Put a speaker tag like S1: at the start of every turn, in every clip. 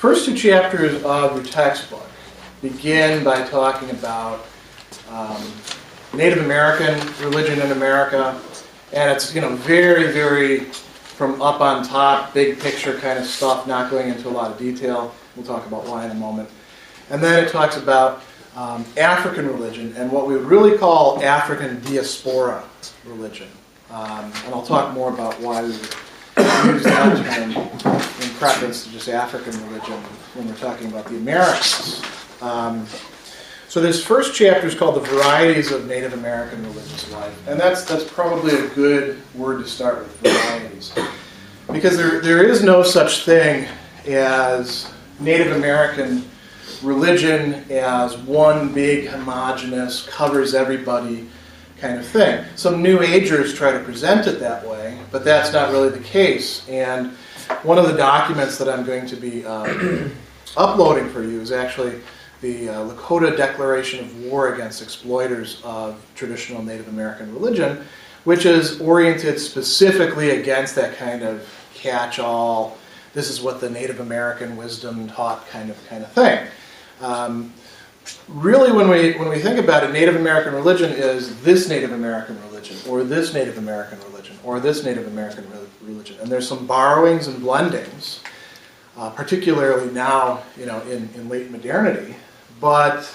S1: first two chapters of your textbook begin by talking about Native American religion in America, and it's very, very from up on top, big picture kind of stuff, not going into a lot of detail. We'll talk about why in a moment. And then it talks about African religion and what we would really call African diaspora religion. And I'll talk more about why we would use that term in preference to just African religion when we're talking about the Americas. So this first chapter is called The Varieties of Native American Religious Life. And that's probably a good word to start with, varieties. Because there is no such thing as Native American religion as one big homogeneous, covers everybody kind of thing. Some New Agers try to present it that way, but that's not really the case. And one of the documents that I'm going to be uploading for you is actually the Lakota Declaration of War Against Exploiters of Traditional Native American Religion, which is oriented specifically against that kind of catch-all, this is what the Native American wisdom taught kind of thing. Really, when we think about it, Native American religion is this Native American religion, or this Native American religion, or this Native American religion. And there's some borrowings and blendings, particularly now, in late modernity. But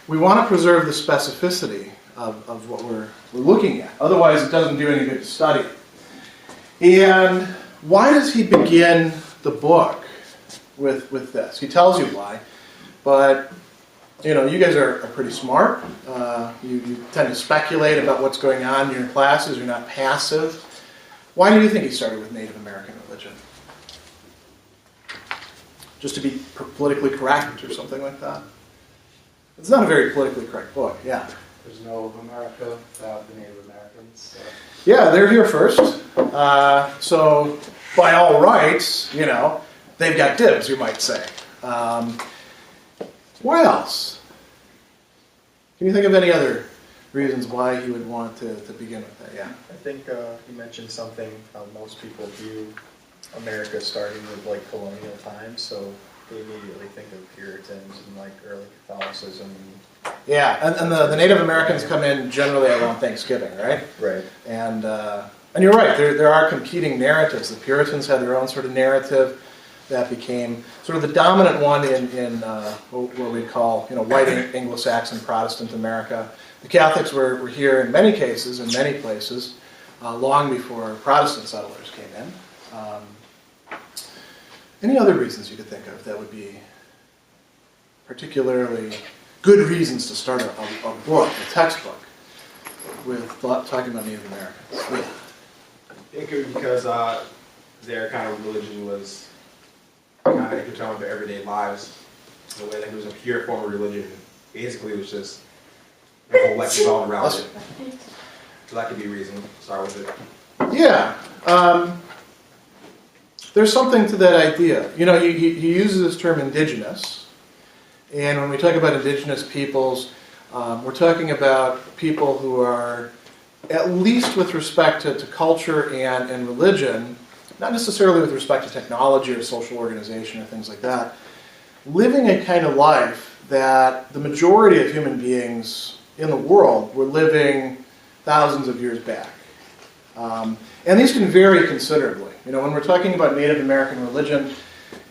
S1: we want to preserve the specificity of what we're looking at. Otherwise, it doesn't do any good to study. And why does he begin the book with this? He tells you why. But, you guys are pretty smart. You tend to speculate about what's going on in your classes. You're not passive. Why do you think he started with Native American religion? Just to be politically correct or something like that? It's not a very politically correct book, yeah.
S2: There's no America without the Native Americans. So.
S1: Yeah, they're here first. So, by all rights, they've got dibs, you might say. Why else? Can you think of any other reasons why he would want to begin with that? Yeah.
S3: I think you mentioned something. Most people view America starting with colonial times, so they immediately think of Puritans and early Catholicism.
S1: Yeah, and the Native Americans come in generally around Thanksgiving, right?
S3: Right.
S1: And you're right. There are competing narratives. The Puritans had their own sort of narrative that became sort of the dominant one in what we call white Anglo-Saxon Protestant America. The Catholics were here in many cases, in many places, long before Protestant settlers came in. Any other reasons you could think of that would be particularly good reasons to start a book, a textbook, with talking about Native Americans? Yeah.
S2: I think it was because their kind of religion was kind of intertwined with their everyday lives. The way that it was a pure form of religion. Basically, it was just the whole lecture all around it. So that could be a reason to start with it.
S1: Yeah. There's something to that idea. He uses this term indigenous. And when we talk about indigenous peoples, we're talking about people who are, at least with respect to culture and religion, not necessarily with respect to technology or social organization or things like that, living a kind of life that the majority of human beings in the world were living thousands of years back. And these can vary considerably. When we're talking about Native American religion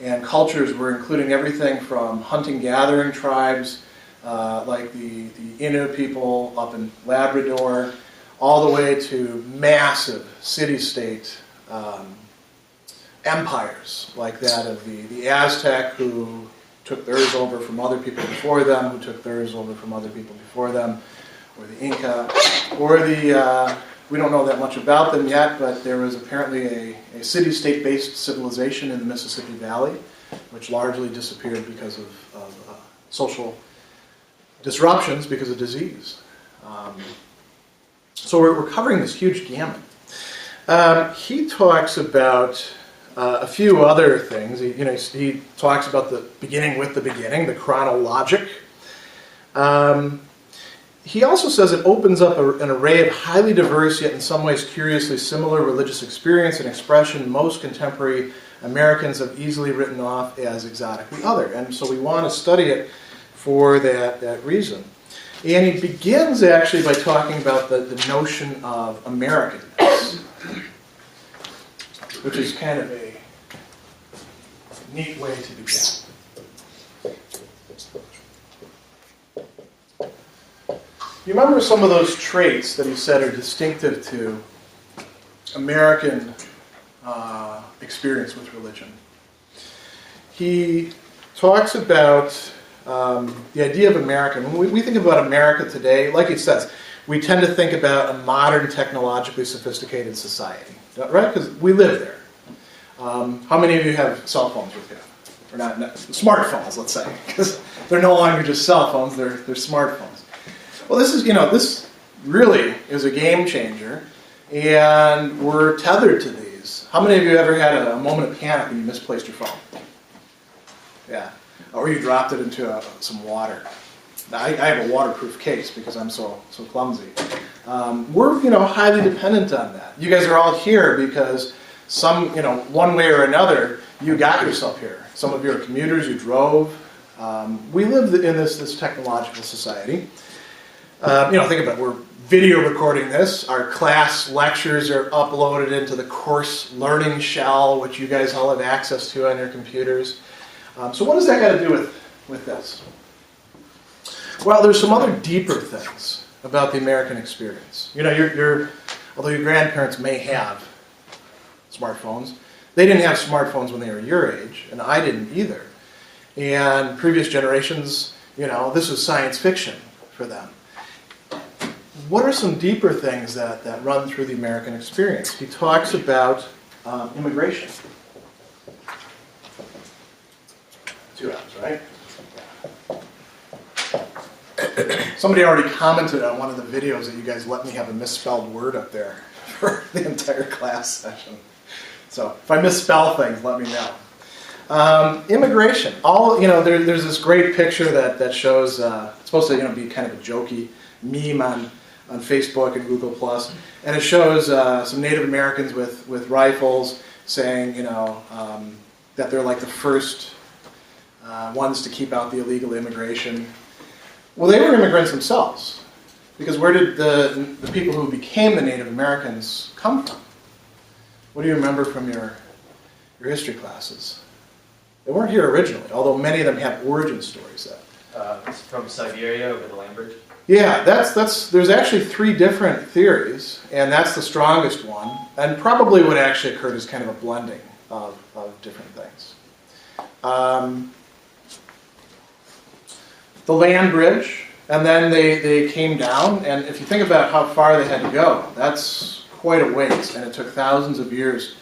S1: and cultures, we're including everything from hunting-gathering tribes, like the Innu people up in Labrador, all the way to massive city-state empires, like that of the Aztec, who took theirs over from other people before them, who took theirs over from other people before them, or the Inca, or we don't know that much about them yet, but there was apparently a city-state-based civilization in the Mississippi Valley, which largely disappeared because of social disruptions, because of disease. So we're covering this huge gamut. He talks about a few other things. He talks about the beginning with the beginning, the chronologic. He also says it opens up an array of highly diverse, yet in some ways curiously similar religious experience and expression in most contemporary Americans have easily written off as exotically other. And so we want to study it for that reason. And he begins actually by talking about the notion of Americanness, which is kind of a neat way to begin. You remember some of those traits that he said are distinctive to American experience with religion. He talks about the idea of America. When we think about America today, like he says, we tend to think about a modern, technologically sophisticated society, right? Because we live there. How many of you have cell phones with you? Or not smartphones, let's say, because they're no longer just cell phones; they're smartphones. Well, this really is a game changer, and we're tethered to these. How many of you ever had a moment of panic when you misplaced your phone? Yeah. Or you dropped it into some water. Now, I have a waterproof case because I'm so clumsy. We're highly dependent on that. You guys are all here because one way or another, you got yourself here. Some of you are commuters, you drove. We live in this technological society. Think about it. We're video recording this. Our class lectures are uploaded into the course learning shell, which you guys all have access to on your computers. So what does that got to do with this? Well, there's some other deeper things about the American experience. Although your grandparents may have smartphones, they didn't have smartphones when they were your age, and I didn't either. And previous generations, this was science fiction for them. What are some deeper things that run through the American experience? He talks about immigration. 2 hours, right? Somebody already commented on one of the videos that you guys let me have a misspelled word up there for the entire class session. So if I misspell things, let me know. Immigration. There's this great picture that shows. It's supposed to be kind of a jokey meme on Facebook and Google Plus, and it shows some Native Americans with rifles saying that they're like the first ones to keep out the illegal immigration. Well, they were immigrants themselves, because where did the people who became the Native Americans come from? What do you remember from your history classes? They weren't here originally, although many of them have origin stories.
S4: It's from Siberia over the land bridge.
S1: Yeah, there's actually 3 different theories, and that's the strongest one, and probably what actually occurred is kind of a blending of different things. The land bridge, and then they came down, and if you think about how far they had to go, that's quite a ways, and it took thousands of years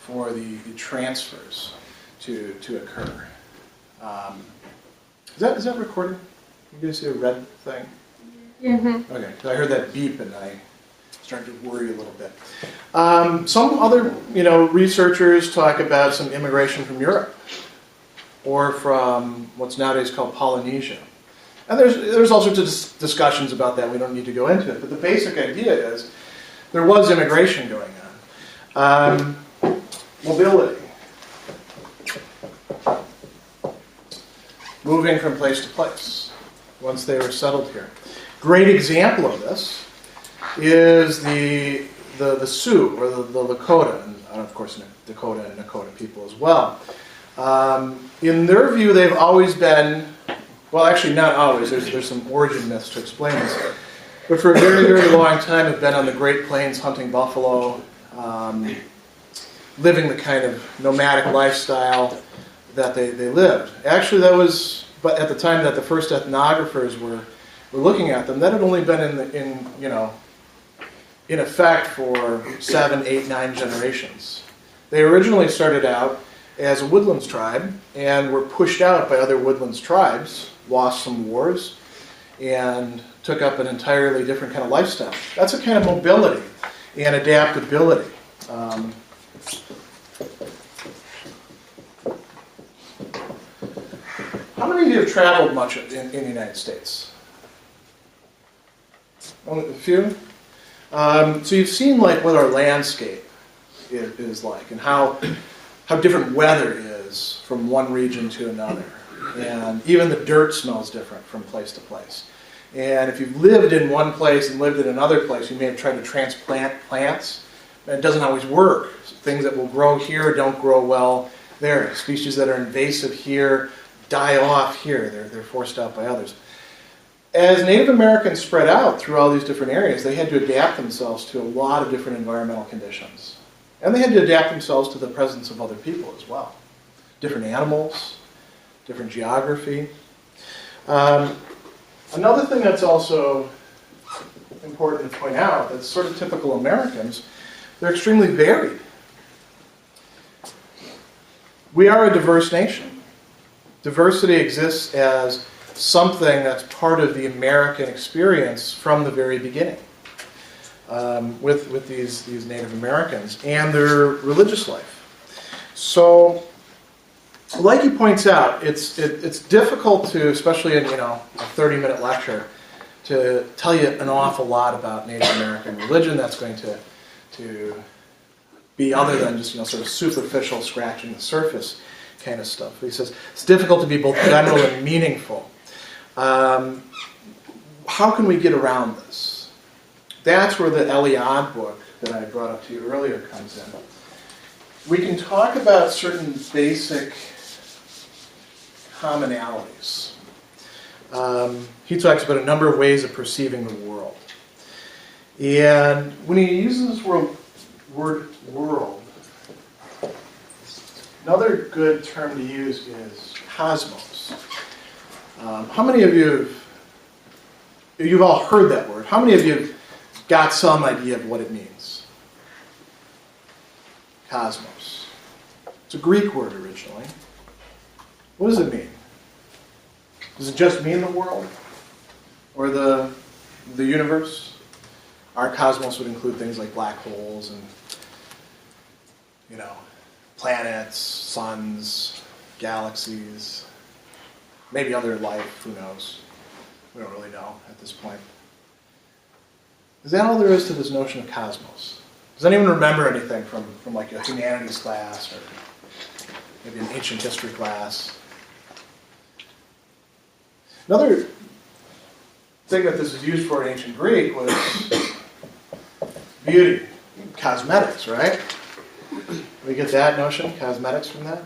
S1: for the transfers to occur. Is that recorded? You guys see a red thing? Mm-hmm. Okay, I heard that beep and I started to worry a little bit. Some other researchers talk about some immigration from Europe or from what's nowadays called Polynesia. And there's all sorts of discussions about that. We don't need to go into it. But the basic idea is there was immigration going on. Mobility. Moving from place to place once they were settled here. Great example of this is the Sioux, or the Lakota, and of course Dakota and Nakota people as well. In their view, they've always been, well, actually not always, there's some origin myths to explain this, but for a very, very long time have been on the Great Plains hunting buffalo, living the kind of nomadic lifestyle that they lived. Actually, that was, but at the time that the first ethnographers were looking at them, that had only been in effect for 7, 8, 9 generations. They originally started out as a woodlands tribe and were pushed out by other woodlands tribes, lost some wars, and took up an entirely different kind of lifestyle. That's a kind of mobility and adaptability. How many of you have traveled much in the United States? Only a few? So you've seen what our landscape is like and how how different weather is from one region to another. And even the dirt smells different from place to place. And if you've lived in one place and lived in another place, you may have tried to transplant plants, and it doesn't always work. Things that will grow here don't grow well there. Species that are invasive here die off here. They're forced out by others. As Native Americans spread out through all these different areas, they had to adapt themselves to a lot of different environmental conditions. And they had to adapt themselves to the presence of other people as well. Different animals, different geography. Another thing that's also important to point out that's sort of typical Americans, they're extremely varied. We are a diverse nation. Diversity exists as something that's part of the American experience from the very beginning with these Native Americans and their religious life. So, like he points out, it's difficult to, especially in a 30-minute lecture, to tell you an awful lot about Native American religion that's going to be other than just sort of superficial, scratching the surface kind of stuff. He says it's difficult to be both general and meaningful. How can we get around this? That's where the Eliade book that I brought up to you earlier comes in. We can talk about certain basic commonalities. He talks about a number of ways of perceiving the world. And when he uses this word world, another good term to use is cosmos. How many of you've all heard that word? How many of you have got some idea of what it means? Cosmos. It's a Greek word originally. What does it mean? Does it just mean the world? Or the universe? Our cosmos would include things like black holes and, planets, suns, galaxies, maybe other life, who knows? We don't really know at this point. Is that all there is to this notion of cosmos? Does anyone remember anything from like a humanities class or maybe an ancient history class? Another thing that this is used for in ancient Greek was beauty, cosmetics, right? We get that notion, cosmetics, from that.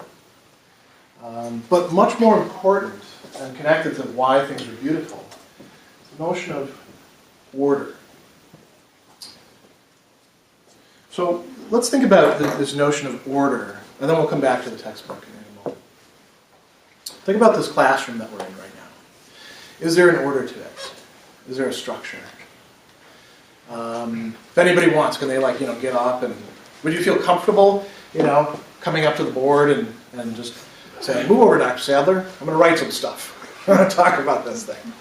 S1: But much more important and connected to why things are beautiful is the notion of order. So let's think about this notion of order, and then we'll come back to the textbook in a moment. Think about this classroom that we're in right now. Is there an order to it? Is there a structure? If anybody wants, can they get up and would you feel comfortable, coming up to the board and just saying, move over, Dr. Sadler, I'm going to write some stuff. I'm going to talk about this thing.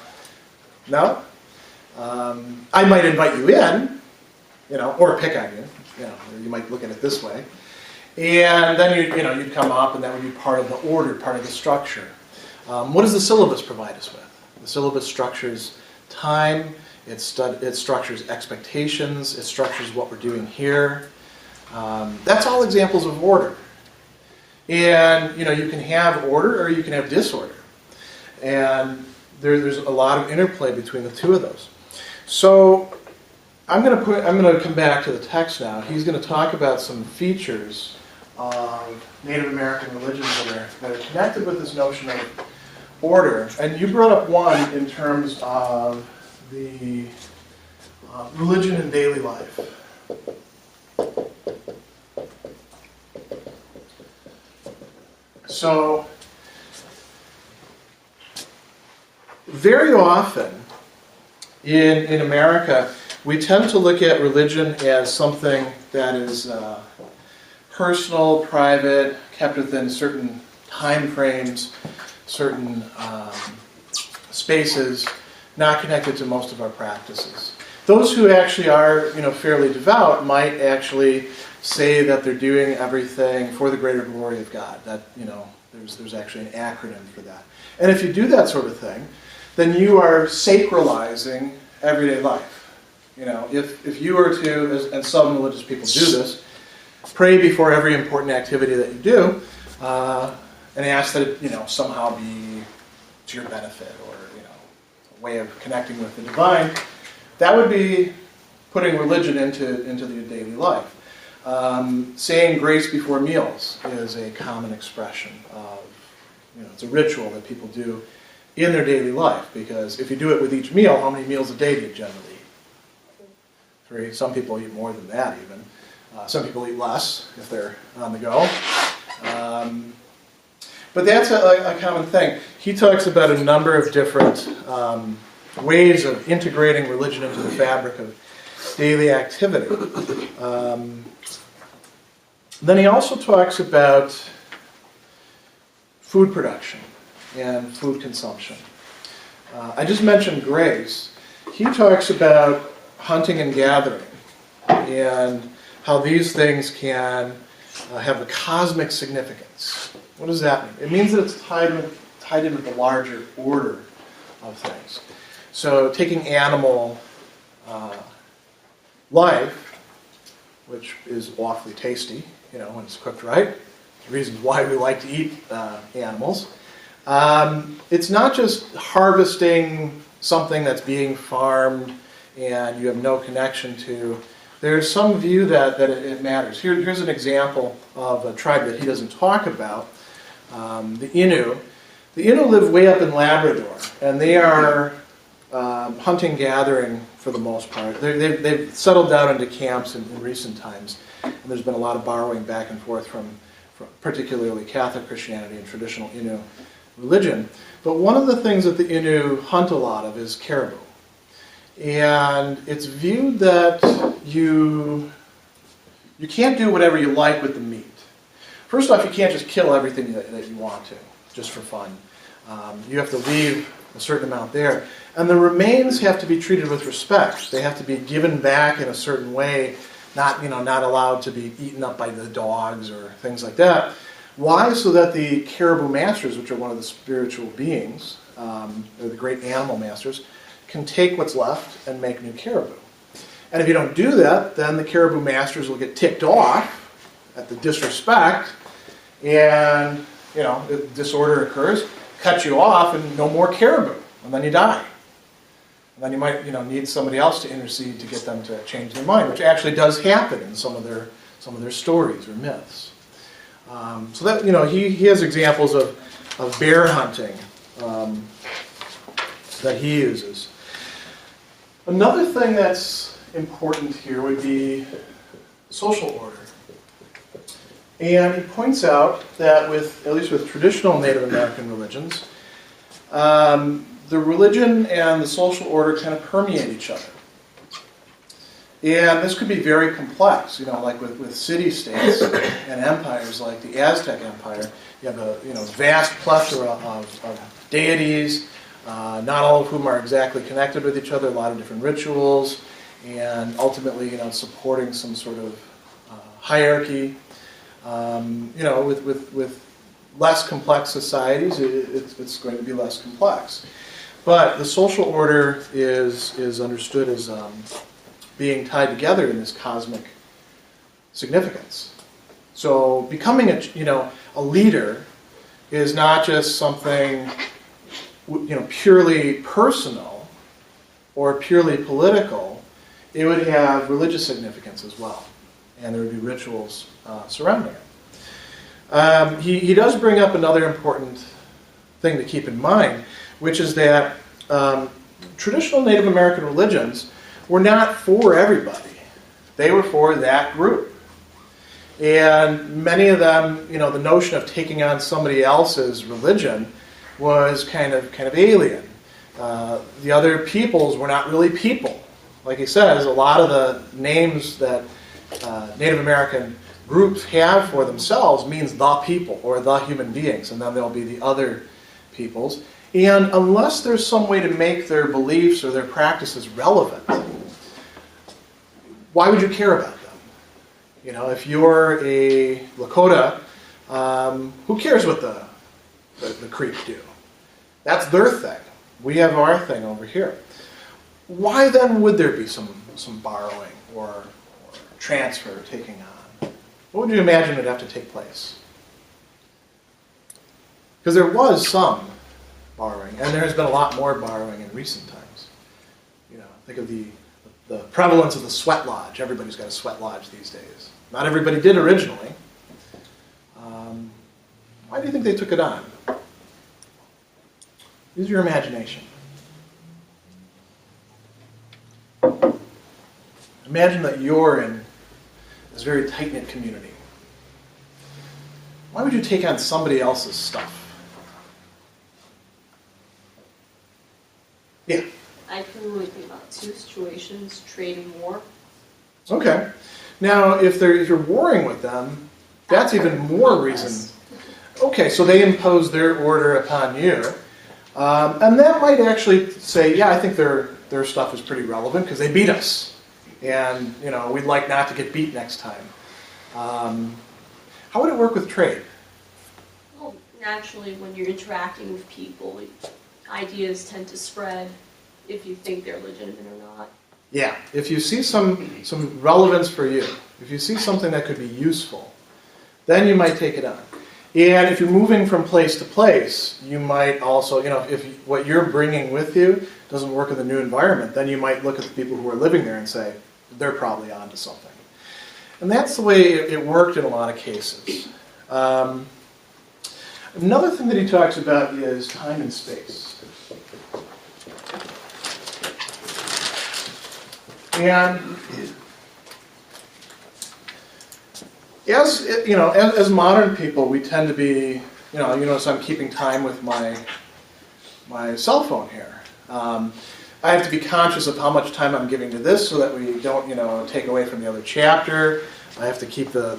S1: No? I might invite you in, or pick on you. You might look at it this way. And then you'd come up and that would be part of the order, part of the structure. What does the syllabus provide us with? The syllabus structures time, it structures expectations, it structures what we're doing here. That's all examples of order. And you can have order or you can have disorder. And there's a lot of interplay between the two of those. So I'm going to come back to the text now. He's going to talk about some features of Native American religions that are connected with this notion of order. And you brought up one in terms of the religion in daily life. So, very often in America, we tend to look at religion as something that is personal, private, kept within certain time frames, certain spaces, not connected to most of our practices. Those who actually are, fairly devout might actually say that they're doing everything for the greater glory of God. That, there's actually an acronym for that. And if you do that sort of thing, then you are sacralizing everyday life. If you were to, and some religious people do this, pray before every important activity that you do, and ask that it, somehow be to your benefit or, a way of connecting with the divine. That would be putting religion into your daily life. Saying grace before meals is a common expression of, it's a ritual that people do in their daily life, because if you do it with each meal, how many meals a day do you generally eat? 3. Some people eat more than that even. Some people eat less if they're on the go. But that's a common thing. He talks about a number of different ways of integrating religion into the fabric of daily activity. Then he also talks about food production and food consumption. I just mentioned grace. He talks about hunting and gathering and how these things can have a cosmic significance. What does that mean? It means that it's tied in with the larger order of things. So taking animal life, which is awfully tasty, when it's cooked right, reasons why we like to eat animals. It's not just harvesting something that's being farmed and you have no connection to. There's some view that it matters. Here's an example of a tribe that he doesn't talk about, the Innu. The Innu live way up in Labrador, and they are hunting, gathering for the most part. They've settled down into camps in recent times, and there's been a lot of borrowing back and forth from particularly Catholic Christianity and traditional Innu religion. But one of the things that the Innu hunt a lot of is caribou. And it's viewed that you can't do whatever you like with the meat. First off, you can't just kill everything that you want to, just for fun. You have to leave a certain amount there. And the remains have to be treated with respect. They have to be given back in a certain way, not allowed to be eaten up by the dogs or things like that. Why? So that the caribou masters, which are one of the spiritual beings, or the great animal masters, can take what's left and make new caribou. And if you don't do that, then the caribou masters will get ticked off at the disrespect, and disorder occurs, cut you off, and no more caribou, and then you die. And then you might need somebody else to intercede to get them to change their mind, which actually does happen in some of their stories or myths. So that he has examples of bear hunting that he uses. Another thing that's important here would be social order. And he points out that at least with traditional Native American religions, the religion and the social order kind of permeate each other. And this could be very complex, like with city-states and empires like the Aztec Empire. You have a vast plethora of deities, not all of whom are exactly connected with each other, a lot of different rituals, and ultimately, supporting some sort of hierarchy. With less complex societies, it's going to be less complex. But the social order is understood as being tied together in this cosmic significance. So becoming a leader is not just something purely personal or purely political. It would have religious significance as well, and there would be rituals surrounding it. He does bring up another important thing to keep in mind, which is that traditional Native American religions were not for everybody. They were for that group. And many of them, the notion of taking on somebody else's religion was kind of alien. The other peoples were not really people. Like he says, a lot of the names that Native American groups have for themselves means the people or the human beings, and then there'll be the other peoples. And unless there's some way to make their beliefs or their practices relevant, why would you care about them? If you're a Lakota, who cares what the Creek do? That's their thing. We have our thing over here. Why then would there be some borrowing or transfer taking on? what would you imagine would have to take place? Because there was some borrowing, and there has been a lot more borrowing in recent times. Think of the prevalence of the sweat lodge. Everybody's got a sweat lodge these days. Not everybody did originally. Why do you think they took it on? Use your imagination. Imagine that you're in this very tight-knit community. Why would you take on somebody else's stuff? Yeah.
S5: I can really think about two situations: trade and war.
S1: Okay. Now, if you're warring with them, that's even more reason. Okay, so they impose their order upon you, and that might actually say, yeah, I think their stuff is pretty relevant because they beat us, and we'd like not to get beat next time. How would it work with trade?
S5: Well, naturally, when you're interacting with people, ideas tend to spread if you think they're legitimate or not.
S1: Yeah, if you see some relevance for you, if you see something that could be useful, then you might take it on. And if you're moving from place to place, you might also, if what you're bringing with you doesn't work in the new environment, then you might look at the people who are living there and say, they're probably onto something. And that's the way it worked in a lot of cases. Another thing that he talks about is time and space. And as modern people, we tend to be, you notice I'm keeping time with my cell phone here. I have to be conscious of how much time I'm giving to this so that we don't, take away from the other chapter. I have to keep the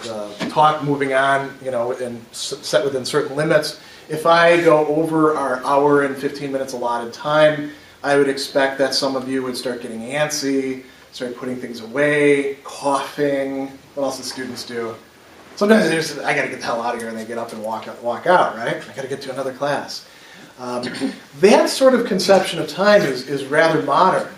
S1: talk moving on, and set within certain limits. If I go over our hour and 15 minutes allotted time, I would expect that some of you would start getting antsy, start putting things away, coughing. What else do students do? Sometimes they just, I got to get the hell out of here, and they get up and walk out, right? I got to get to another class. That sort of conception of time is rather modern.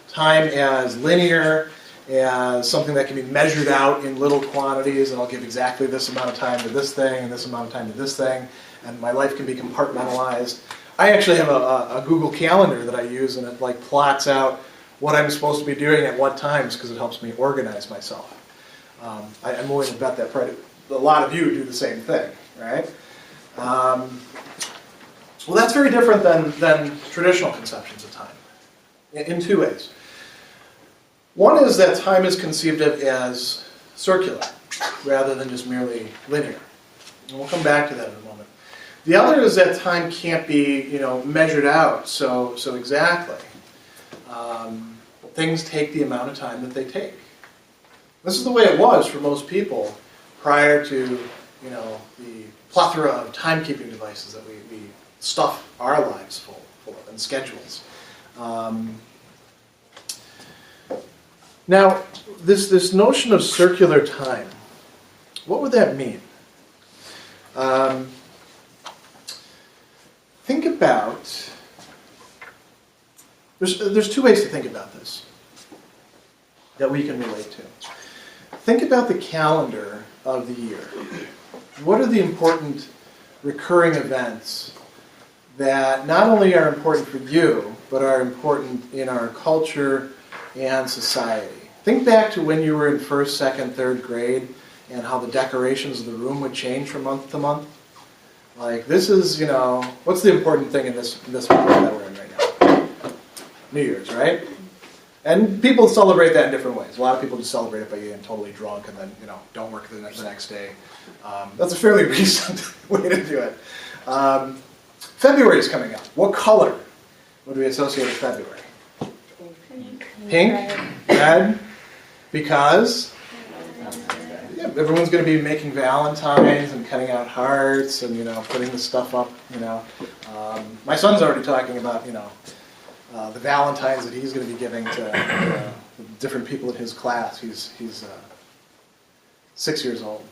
S1: Time as linear, as something that can be measured out in little quantities, and I'll give exactly this amount of time to this thing, and this amount of time to this thing, and my life can be compartmentalized. I actually have a Google Calendar that I use, and it plots out what I'm supposed to be doing at what times, because it helps me organize myself. I'm willing to bet that a lot of you do the same thing, right? Well, that's very different than traditional conceptions of time, in two ways. One is that time is conceived of as circular, rather than just merely linear. And we'll come back to that in a moment. The other is that time can't be, measured out so exactly. Things take the amount of time that they take. This is the way it was for most people prior to, the plethora of timekeeping devices that we stuff our lives full of, and schedules. Now, this notion of circular time, what would that mean? Think about, there's two ways to think about this that we can relate to. Think about the calendar of the year. What are the important recurring events that not only are important for you, but are important in our culture and society? Think back to when you were in first, second, third grade and how the decorations of the room would change from month to month. This is, what's the important thing in this month that we're in right now? New Year's, right? And people celebrate that in different ways. A lot of people just celebrate it by getting totally drunk and then, don't work the next day. That's a fairly recent way to do it. February is coming up. What color would we associate with February? Pink? Red? Because everyone's going to be making Valentines and cutting out hearts and, putting the stuff up, My son's already talking about, the Valentines that he's going to be giving to different people in his class. He's 6 years old.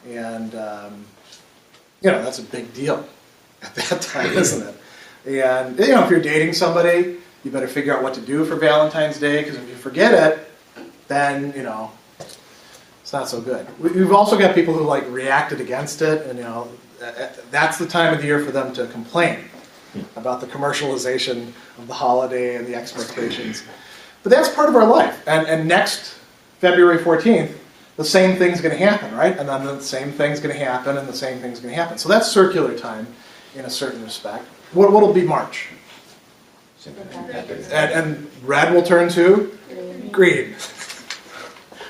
S1: And, that's a big deal at that time, isn't it? And, if you're dating somebody, you better figure out what to do for Valentine's Day, because if you forget it, then, It's not so good. We've also got people who like reacted against it, and that's the time of the year for them to complain about the commercialization of the holiday and the expectations. But that's part of our life. And next February 14th, the same thing's going to happen, right? And then the same thing's going to happen, and the same thing's going to happen. So that's circular time in a certain respect. What'll be March? And red will turn to green.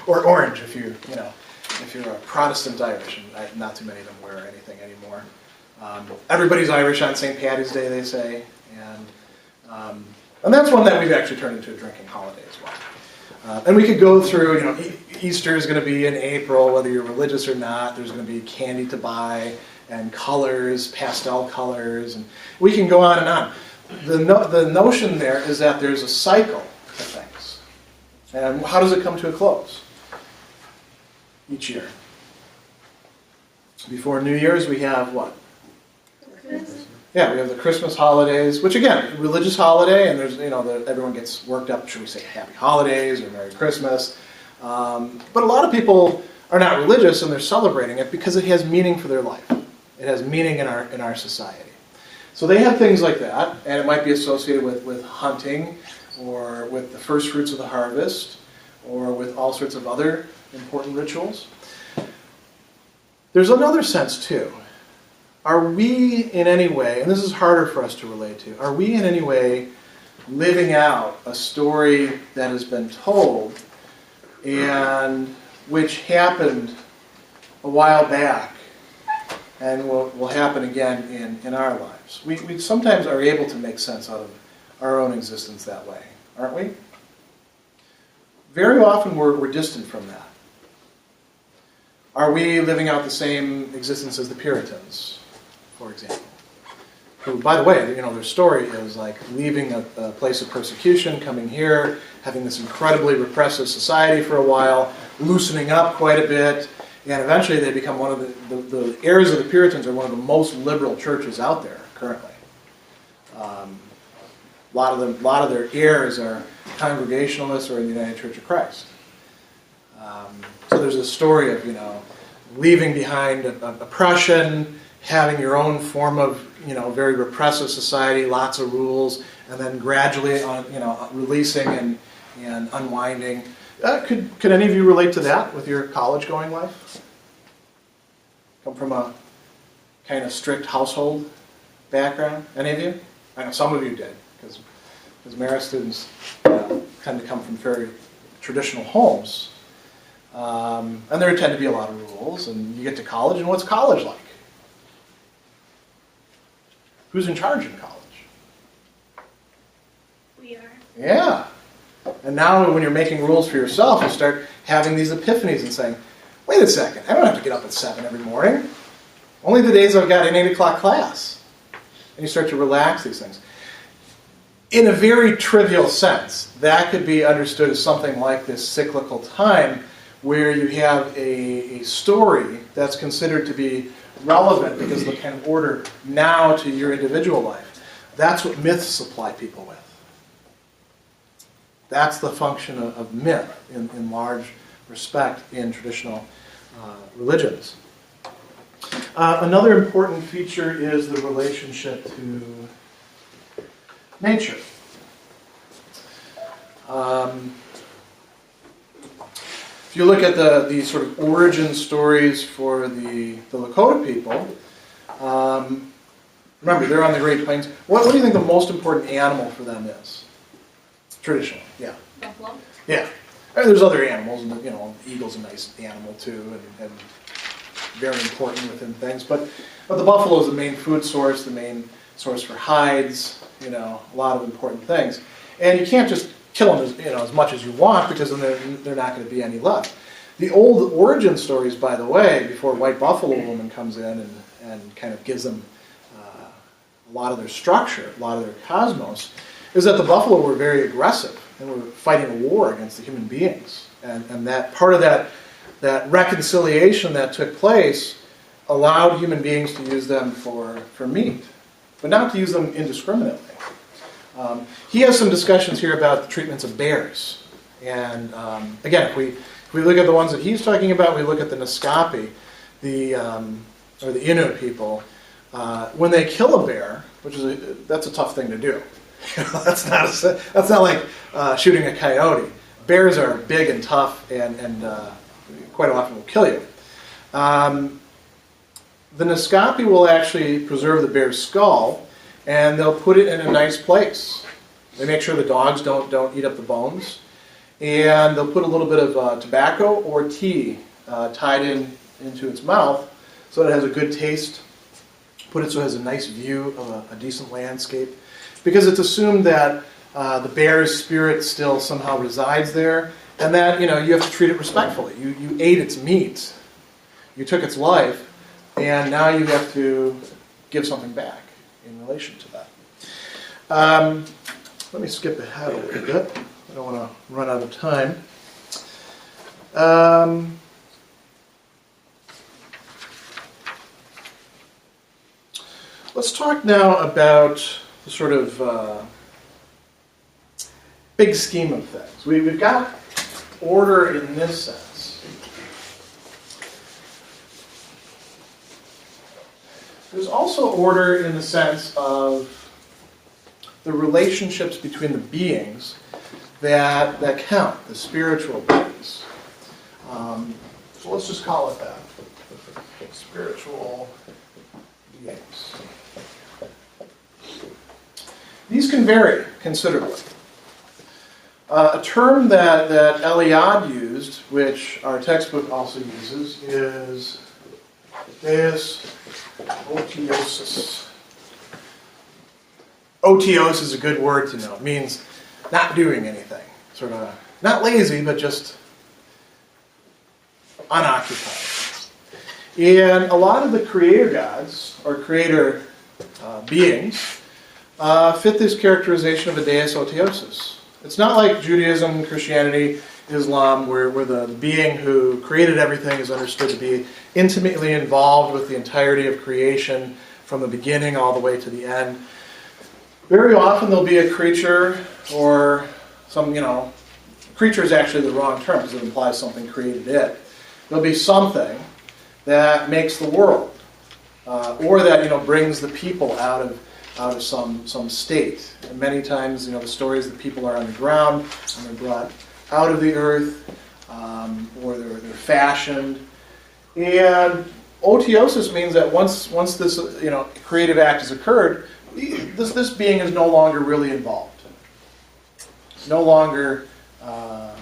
S1: Or orange if you're a Protestant Irish, and not too many of them wear anything anymore. Everybody's Irish on St. Paddy's Day, they say, and that's one that we've actually turned into a drinking holiday as well. And we could go through, Easter is going to be in April, whether you're religious or not. There's going to be candy to buy and colors, pastel colors, and we can go on and on. The notion there is that there's a cycle to things. And how does it come to a close? Each year. Before New Year's, we have what?
S5: Christmas.
S1: Yeah, we have the Christmas holidays, which again, religious holiday, and there's everyone gets worked up. Should we say Happy Holidays or Merry Christmas? But a lot of people are not religious, and they're celebrating it because it has meaning for their life. It has meaning in our society. So they have things like that, and it might be associated with hunting, or with the first fruits of the harvest, or with all sorts of other important rituals. There's another sense too. Are we in any way, and this is harder for us to relate to, are we in any way living out a story that has been told and which happened a while back and will happen again in our lives? We sometimes are able to make sense out of our own existence that way, aren't we? Very often we're distant from that. Are we living out the same existence as the Puritans, for example? Who, by the way, their story is like leaving a place of persecution, coming here, having this incredibly repressive society for a while, loosening up quite a bit, and eventually they become one of the heirs of the Puritans are one of the most liberal churches out there currently. A lot of their heirs are Congregationalists or in the United Church of Christ. So there's a story of leaving behind oppression, having your own form of very repressive society, lots of rules, and then gradually releasing and unwinding. Could any of you relate to that with your college-going life? Come from a kind of strict household background? Any of you? I know some of you did, because Marist students tend to come from very traditional homes. And there tend to be a lot of rules, and you get to college, and what's college like? Who's in charge in college?
S5: We are.
S1: Yeah. And now when you're making rules for yourself, you start having these epiphanies and saying, wait a second, I don't have to get up at 7 every morning. Only the days I've got an 8 o'clock class. And you start to relax these things. In a very trivial sense, that could be understood as something like this cyclical time where you have a story that's considered to be relevant because of the kind of order now to your individual life. That's what myths supply people with. That's the function of myth in large respect in traditional religions. Another important feature is the relationship to nature. If you look at the sort of origin stories for the Lakota people, remember they're on the Great Plains. What do you think the most important animal for them is? Traditionally, yeah.
S5: Buffalo.
S1: Yeah. And there's other animals, and the eagle's a nice animal too, and very important within things. But the buffalo is the main food source, the main source for hides. A lot of important things, and you can't just kill them as much as you want because then they're not going to be any left. The old origin stories, by the way, before White Buffalo Woman comes in and kind of gives them a lot of their structure, a lot of their cosmos, is that the buffalo were very aggressive and were fighting a war against the human beings. And that part of that reconciliation that took place allowed human beings to use them for meat, but not to use them indiscriminately. He has some discussions here about the treatments of bears. And again, if If we look at the ones that he's talking about, we look at the Naskapi, or the Innu people. When they kill a bear, that's a tough thing to do. That's not like shooting a coyote. Bears are big and tough, and quite often will kill you. The Naskapi will actually preserve the bear's skull, and they'll put it in a nice place. They make sure the dogs don't eat up the bones, and they'll put a little bit of tobacco or tea tied into its mouth so that it has a good taste. Put it so it has a nice view of a decent landscape, because it's assumed that the bear's spirit still somehow resides there, and that you have to treat it respectfully. You ate its meat, you took its life, and now you have to give something back in relation to that. Let me skip ahead a little bit. I don't want to run out of time. Let's talk now about the sort of big scheme of things. We've got order in this sense. There's also order in the sense of the relationships between the beings that count, the spiritual beings. So let's just call it that. Spiritual beings. These can vary considerably. A term that Eliade used, which our textbook also uses, is deus otiosus. Otios is a good word to know. It means not doing anything. Sort of not lazy, but just unoccupied. And a lot of the creator gods, or creator beings, fit this characterization of a deus otiosus. It's not like Judaism, Christianity, Islam, where the being who created everything is understood to be intimately involved with the entirety of creation from the beginning all the way to the end. Very often there'll be a creature or some, creature is actually the wrong term because it implies something created it. There'll be something that makes the world, or that, brings the people out of some state. And many times, the stories that people are on the ground and they're brought out of the earth, or they're fashioned. And otiosis means that once this, creative act has occurred, this being is no longer really involved. No longer, not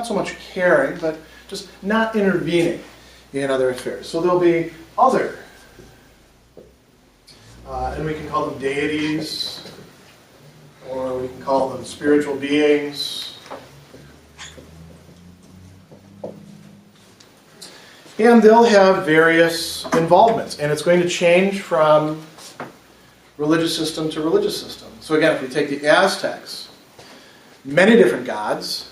S1: so much caring, but just not intervening in other affairs. So there'll be other, and we can call them deities, or we can call them spiritual beings. And they'll have various involvements, and it's going to change from religious system to religious system. So again, if we take the Aztecs, many different gods,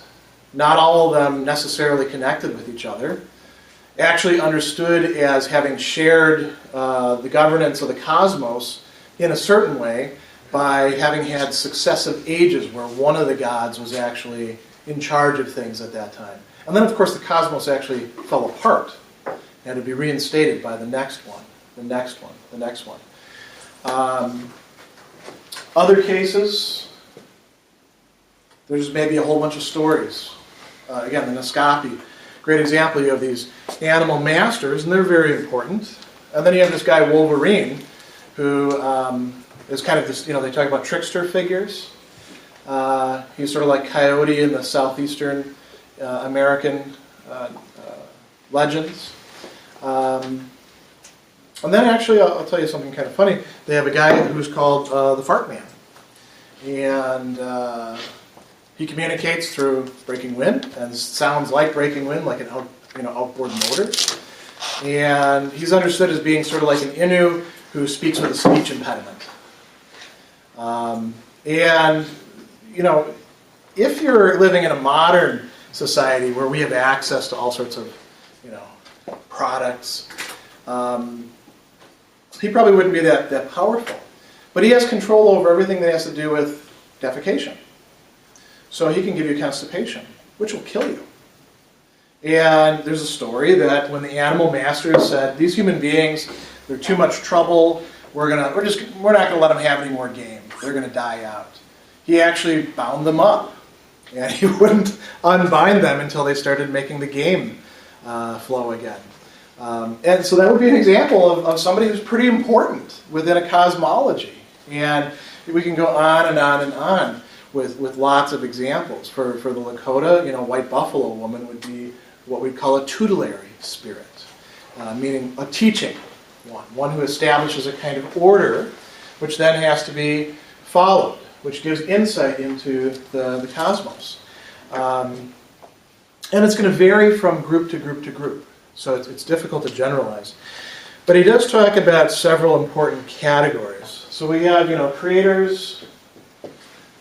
S1: not all of them necessarily connected with each other, actually understood as having shared the governance of the cosmos in a certain way by having had successive ages where one of the gods was actually in charge of things at that time. And then, of course, the cosmos actually fell apart and had to be reinstated by the next one, the next one, the next one. Other cases, there's maybe a whole bunch of stories. Again, the Naskapi, great example. You have these animal masters, and they're very important. And then you have this guy Wolverine, who is kind of this, they talk about trickster figures. He's sort of like Coyote in the southeastern American legends. And then actually, I'll tell you something kind of funny. They have a guy who's called the Fart Man. And he communicates through breaking wind, and sounds like breaking wind, like an outboard motor. And he's understood as being sort of like an Innu who speaks with a speech impediment. And, if you're living in a modern society where we have access to all sorts of, products, he probably wouldn't be that powerful. But he has control over everything that has to do with defecation. So he can give you constipation, which will kill you. And there's a story that when the animal masters said, these human beings, they're too much trouble, we're not gonna let them have any more game. They're gonna die out. He actually bound them up, and he wouldn't unbind them until they started making the game flow again. And so that would be an example of somebody who's pretty important within a cosmology. And we can go on and on and on with lots of examples. For the Lakota, white buffalo woman would be what we'd call a tutelary spirit, meaning a teaching one who establishes a kind of order, which then has to be followed, which gives insight into the cosmos. And it's going to vary from group to group to group, so it's difficult to generalize. But he does talk about several important categories. So we have, creators.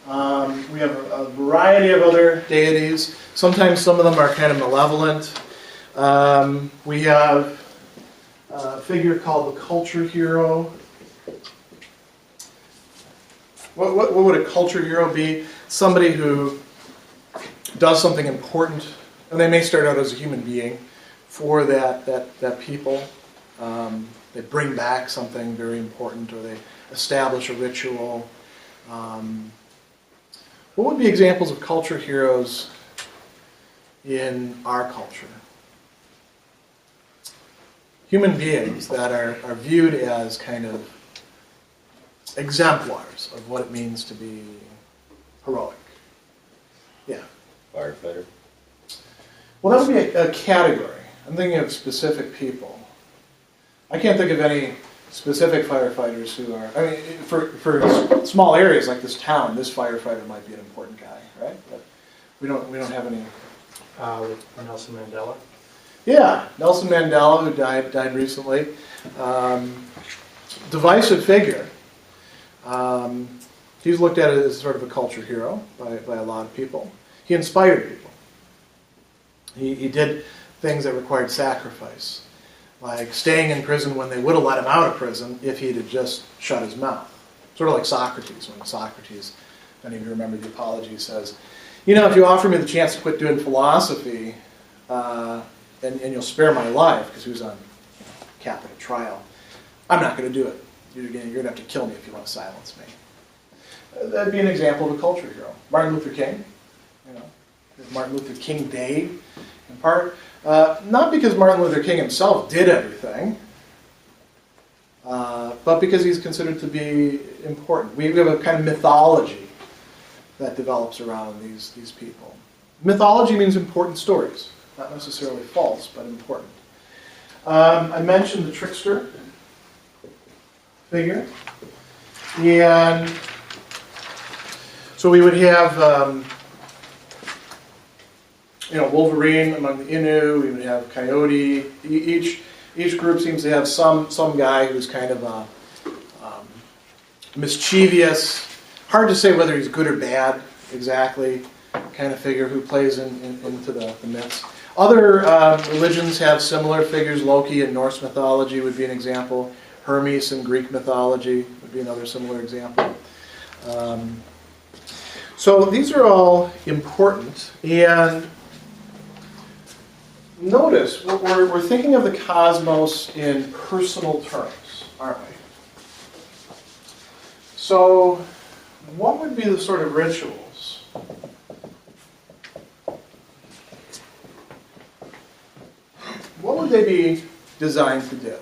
S1: We have a variety of other deities. Sometimes some of them are kind of malevolent. We have a figure called the culture hero. What would a culture hero be? Somebody who does something important, and they may start out as a human being for that people. They bring back something very important, or they establish a ritual. What would be examples of culture heroes in our culture? Human beings that are viewed as kind of exemplars of what it means to be heroic. Yeah.
S6: Firefighter.
S1: Well, that would be a category. I'm thinking of specific people. I can't think of any specific firefighters who are, for small areas like this town, this firefighter might be an important guy, right? But we don't have any.
S3: Nelson Mandela.
S1: Yeah, Nelson Mandela, who died recently. Divisive figure. He's looked at as sort of a culture hero by a lot of people. He inspired people. He did things that required sacrifice, like staying in prison when they would have let him out of prison if he'd have just shut his mouth. Sort of like Socrates, when Socrates, if any of you remember the Apology, says, if you offer me the chance to quit doing philosophy, and you'll spare my life, because he was on capital trial, I'm not going to do it. You're going to have to kill me if you want to silence me. That'd be an example of a culture hero. Martin Luther King, Martin Luther King Day, in part. Not because Martin Luther King himself did everything, but because he's considered to be important. We have a kind of mythology that develops around these people. Mythology means important stories, not necessarily false, but important. I mentioned the trickster figure, and so we would have Wolverine among the Innu. We would have Coyote. Each group seems to have some guy who's kind of mischievous. Hard to say whether he's good or bad exactly. Kind of figure who plays into the myths. Other religions have similar figures. Loki in Norse mythology would be an example. Hermes in Greek mythology would be another similar example. So these are all important, and notice we're thinking of the cosmos in personal terms, aren't we? So what would be the sort of rituals? What would they be designed to do?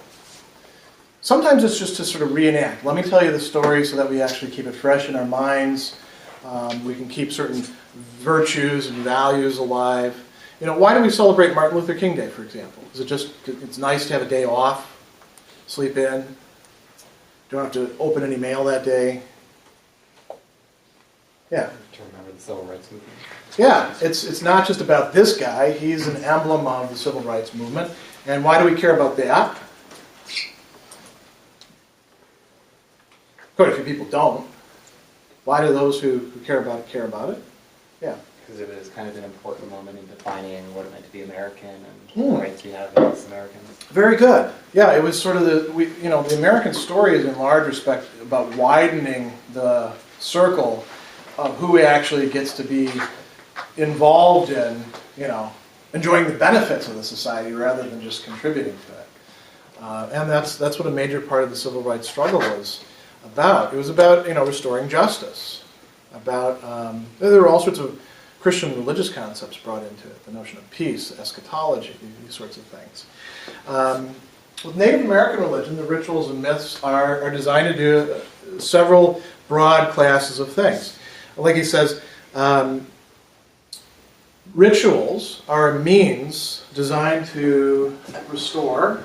S1: Sometimes it's just to sort of reenact. Let me tell you the story so that we actually keep it fresh in our minds. We can keep certain virtues and values alive. Why do we celebrate Martin Luther King Day, for example? Is it just, it's nice to have a day off, sleep in, don't have to open any mail that day? Yeah.
S6: To remember the civil rights movement.
S1: Yeah, it's not just about this guy. He's an emblem of the civil rights movement. And why do we care about that? Quite a few people don't. Why do those who care about it? Yeah.
S6: Because it was kind of an important moment in defining what it meant to be American and the rights we have as Americans.
S1: Very good. Yeah, it was sort of the American story is in large respect about widening the circle of who actually gets to be involved in, enjoying the benefits of the society rather than just contributing to it. And that's what a major part of the civil rights struggle was about. It was about, restoring justice. About there were all sorts of Christian religious concepts brought into it, the notion of peace, eschatology, these sorts of things. With Native American religion, the rituals and myths are designed to do several broad classes of things. Like he says, rituals are a means designed to restore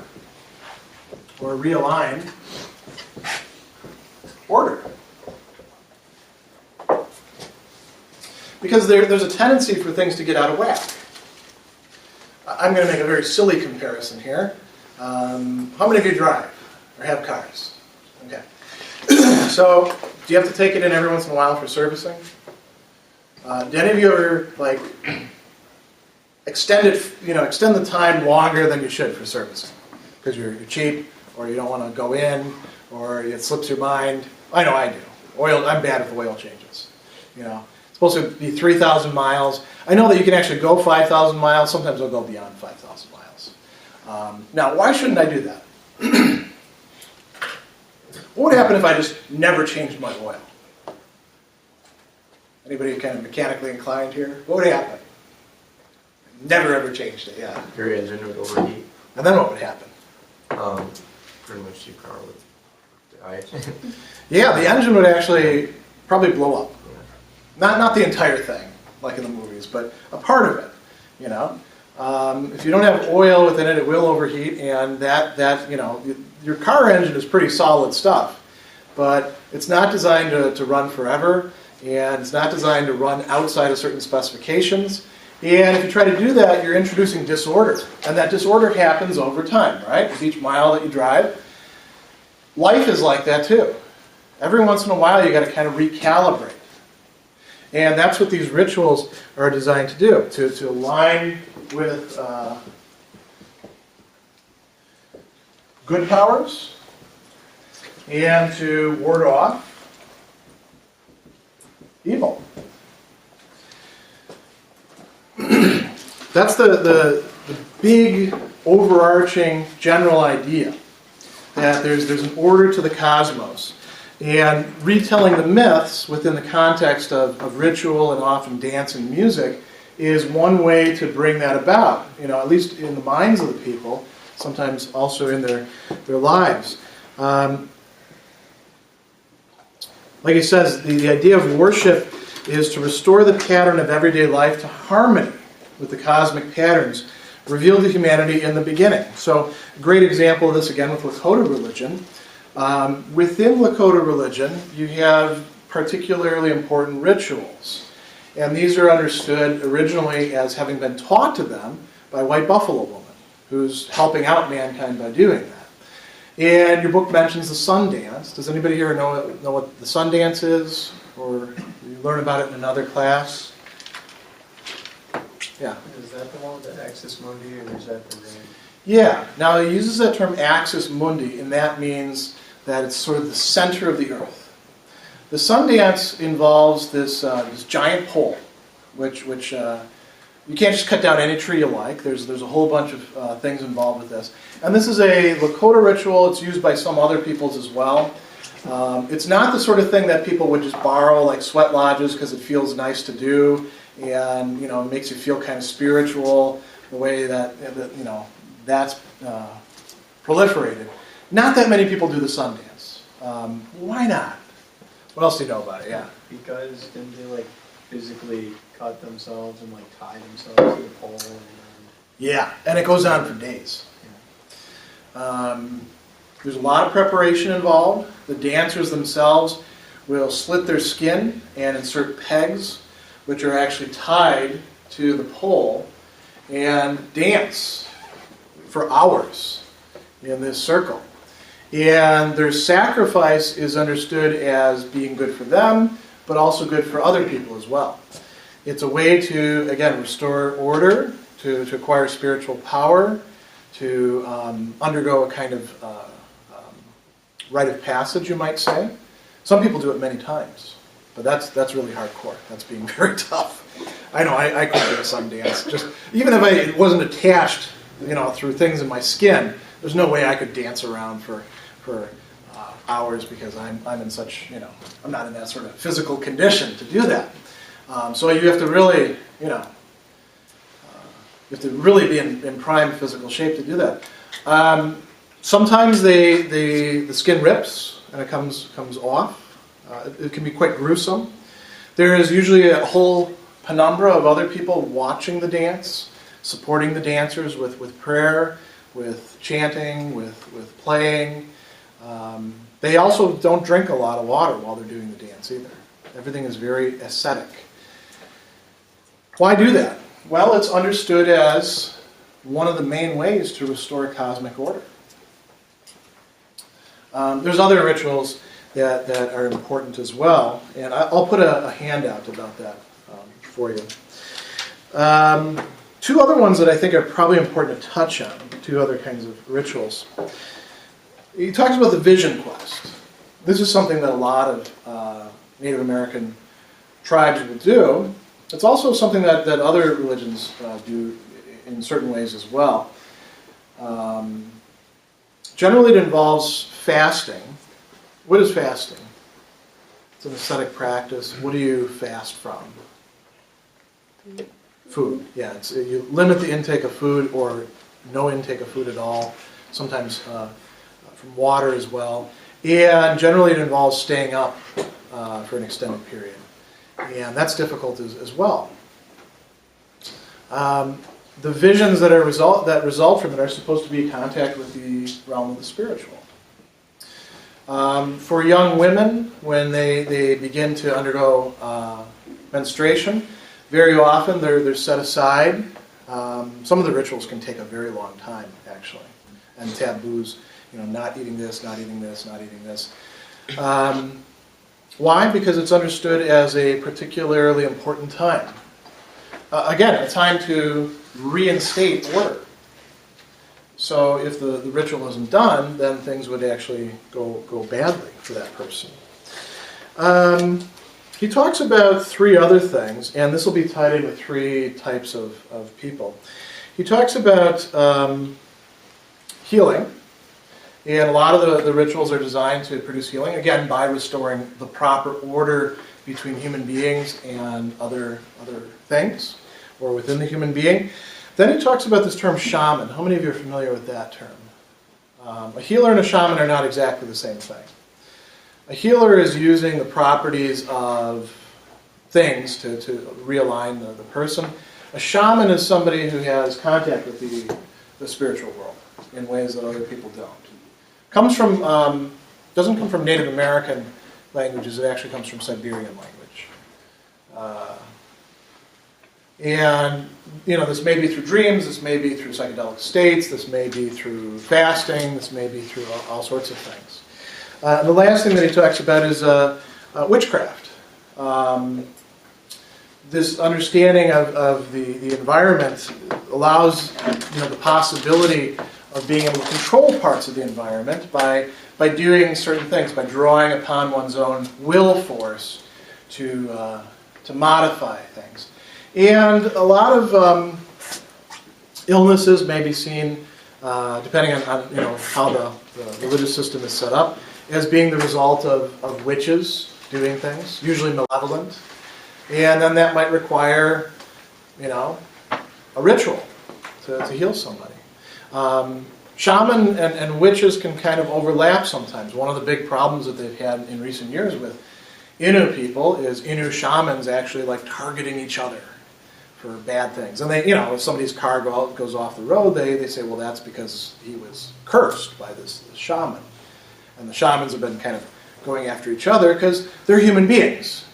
S1: or realign order. Because there's a tendency for things to get out of whack. I'm going to make a very silly comparison here. How many of you drive or have cars? Okay. So, do you have to take it in every once in a while for servicing? Do any of you ever extend the time longer than you should for servicing? Because you're cheap, or you don't want to go in, or it slips your mind. I know I do. I'm bad with oil changes. It's supposed to be 3,000 miles. I know that you can actually go 5,000 miles. Sometimes I'll go beyond 5,000 miles. Now, why shouldn't I do that? What would happen if I just never changed my oil? Anybody kind of mechanically inclined here? What would happen? Never ever changed it, yeah.
S2: Your engine would overheat.
S1: And then what would happen?
S2: Pretty much your car would die.
S1: Yeah, the engine would actually probably blow up. Not the entire thing, like in the movies, but a part of it. If you don't have oil within it, it will overheat, and your car engine is pretty solid stuff, but it's not designed to run forever, and it's not designed to run outside of certain specifications. And if you try to do that, you're introducing disorder, and that disorder happens over time, right? With each mile that you drive. Life is like that too. Every once in a while, you got to kind of recalibrate. And that's what these rituals are designed to do, to align with good powers and to ward off evil. That's the big, overarching, general idea, that there's an order to the cosmos. And retelling the myths within the context of ritual and often dance and music is one way to bring that about, at least in the minds of the people, sometimes also in their lives. Like he says, the idea of worship is to restore the pattern of everyday life to harmony with the cosmic patterns revealed to humanity in the beginning. So, a great example of this, again, with Lakota religion. Within Lakota religion, you have particularly important rituals. And these are understood originally as having been taught to them by a white buffalo woman, who's helping out mankind by doing that. And your book mentions the sun dance. Does anybody here know what the sun dance is? Or you learn about it in another class? Yeah.
S3: Is that the one with the axis mundi, or is that the ring?
S1: Yeah. Now, he uses that term axis mundi, and that means that it's sort of the center of the earth. The sun dance involves this giant pole, which you can't just cut down any tree you like. There's a whole bunch of things involved with this. And this is a Lakota ritual. It's used by some other peoples as well. It's not the sort of thing that people would just borrow, like sweat lodges, because it feels nice to do, and makes you feel kind of spiritual. The way that that's proliferated. Not that many people do the sun dance. Why not? What else do you know about it? Yeah.
S3: Because didn't they physically cut themselves and tie themselves to the pole?
S1: Yeah, and it goes on for days. There's a lot of preparation involved. The dancers themselves will slit their skin and insert pegs, which are actually tied to the pole, and dance for hours in this circle. And their sacrifice is understood as being good for them, but also good for other people as well. It's a way to, again, restore order, to acquire spiritual power, to undergo a kind of rite of passage, you might say. Some people do it many times. But that's really hardcore. That's being very tough. I know, I couldn't do some dance. Just even if it wasn't attached, through things in my skin, there's no way I could dance around for hours because I'm in such, I'm not in that sort of physical condition to do that. So you have to really, be in prime physical shape to do that. Sometimes the skin rips and it comes off. It can be quite gruesome. There is usually a whole penumbra of other people watching the dance, supporting the dancers with prayer, with chanting, with playing. They also don't drink a lot of water while they're doing the dance either. Everything is very ascetic. Why do that? Well, it's understood as one of the main ways to restore cosmic order. There's other rituals that are important as well, and I'll put a handout about that for you. Two other ones that I think are probably important to touch on, two other kinds of rituals. He talks about the vision quest. This is something that a lot of Native American tribes will do. It's also something that other religions do in certain ways as well. Generally, it involves fasting. What is fasting? It's an ascetic practice. What do you fast from? Food. Yeah, you limit the intake of food or no intake of food at all. Sometimes from water as well. And generally, it involves staying up for an extended period. And that's difficult as well. The visions that result from it are supposed to be contact with the realm of the spiritual. For young women, when they begin to undergo menstruation, very often they're set aside. Some of the rituals can take a very long time, actually, and taboos. Not eating this, not eating this, not eating this. Why? Because it's understood as a particularly important time. Again, a time to reinstate order. So if the ritual isn't done, then things would actually go badly for that person. He talks about three other things, and this will be tied in with three types of people. He talks about healing. And a lot of the rituals are designed to produce healing, again, by restoring the proper order between human beings and other things, or within the human being. Then he talks about this term shaman. How many of you are familiar with that term? A healer and a shaman are not exactly the same thing. A healer is using the properties of things to realign the person. A shaman is somebody who has contact with the spiritual world in ways that other people don't. Doesn't come from Native American languages, it actually comes from Siberian language. And, this may be through dreams, this may be through psychedelic states, this may be through fasting, this may be through all sorts of things. The last thing that he talks about is witchcraft. This understanding of the environment allows the possibility of being able to control parts of the environment by doing certain things, by drawing upon one's own will force to modify things. And a lot of illnesses may be seen, depending on how the religious system is set up, as being the result of witches doing things, usually malevolent. And then that might require, a ritual to heal somebody. Shaman and witches can kind of overlap sometimes. One of the big problems that they've had in recent years with Innu people is Innu shamans actually like targeting each other for bad things. And they, if somebody's car goes off the road, they say, well, that's because he was cursed by this shaman. And the shamans have been kind of going after each other because they're human beings.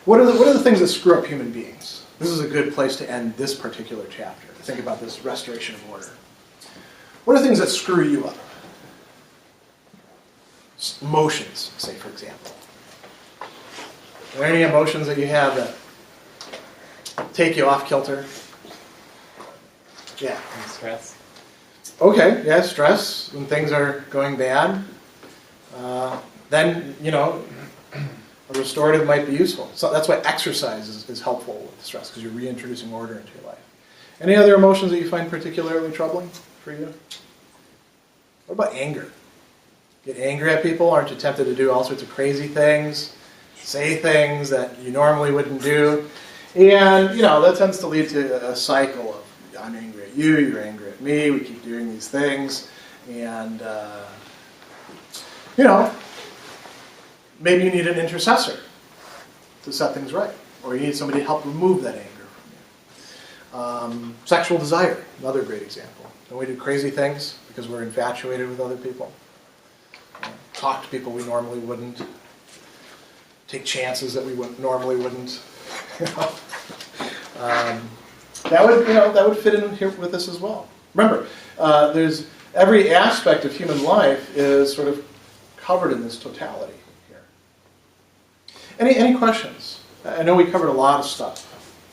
S1: What are the things that screw up human beings? This is a good place to end this particular chapter, to think about this restoration of order. What are things that screw you up? Emotions, say, for example. Are there any emotions that you have that take you off kilter? Yeah.
S6: And stress.
S1: Okay, yeah, stress, when things are going bad. Then, a A restorative might be useful. So that's why exercise is helpful with stress, because you're reintroducing order into your life. Any other emotions that you find particularly troubling for you? What about anger? Get angry at people? Aren't you tempted to do all sorts of crazy things? Say things that you normally wouldn't do? And, that tends to lead to a cycle of, I'm angry at you, you're angry at me, we keep doing these things. And, maybe you need an intercessor to set things right. Or you need somebody to help remove that anger from you. Sexual desire, another great example. Don't we do crazy things because we're infatuated with other people? Talk to people we normally wouldn't. Take chances that we normally wouldn't. That would fit in here with this as well. Remember, there's every aspect of human life is sort of covered in this totality here. Any questions? I know we covered a lot of stuff.